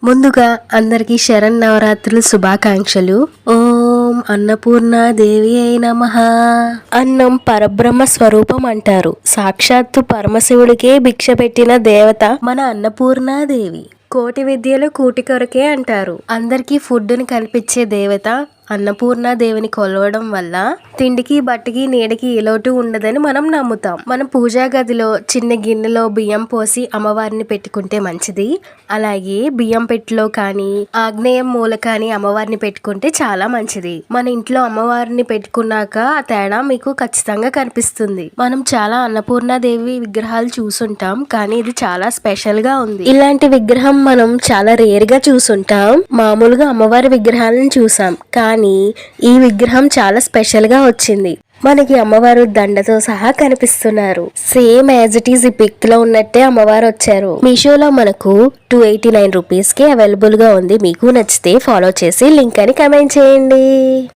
ముందుగా అందరికీ శరన్నవరాత్రులు శుభాకాంక్షలు. ఓం అన్నపూర్ణాదేవి అయి నమః. అన్నం పరబ్రహ్మ స్వరూపం అంటారు. సాక్షాత్తు పరమశివుడికే భిక్ష పెట్టిన దేవత మన అన్నపూర్ణాదేవి. కోటి విద్యలు కూటి కొరకే అంటారు. అందరికీ ఫుడ్ని కల్పించే దేవత అన్నపూర్ణాదేవిని కొలవడం వల్ల తిండికి బట్టికి నీడకి ఏ లోటు ఉండదని మనం నమ్ముతాం. మనం పూజా గదిలో చిన్న గిన్నెలో బియ్యం పోసి అమ్మవారిని పెట్టుకుంటే మంచిది. అలాగే బియ్యం పెట్టెలో కానీ ఆగ్నేయం మూల కానీ అమ్మవారిని పెట్టుకుంటే చాలా మంచిది. మన ఇంట్లో అమ్మవారిని పెట్టుకున్నాక ఆ తేడా మీకు ఖచ్చితంగా కనిపిస్తుంది. మనం చాలా అన్నపూర్ణాదేవి విగ్రహాలు చూసుంటాం, కానీ ఇది చాలా స్పెషల్ గా ఉంది. ఇలాంటి విగ్రహం మనం చాలా రేర్ గా చూసుంటాం. మామూలుగా అమ్మవారి విగ్రహాలను చూసాం, కానీ ఈ విగ్రహం చాలా స్పెషల్ గా వచ్చింది. మనకి అమ్మవారు దండతో సహా కనిపిస్తున్నారు. సేమ్ యాజ్ ఇట్ ఈస్ ఈ పిక్ లో ఉన్నట్టే అమ్మవారు వచ్చారు. మీషోలో మనకు 289 రూపీస్ కి అవైలబుల్ గా ఉంది. మీకు నచ్చితే ఫాలో చేసి లింక్ అని కమెంట్ చేయండి.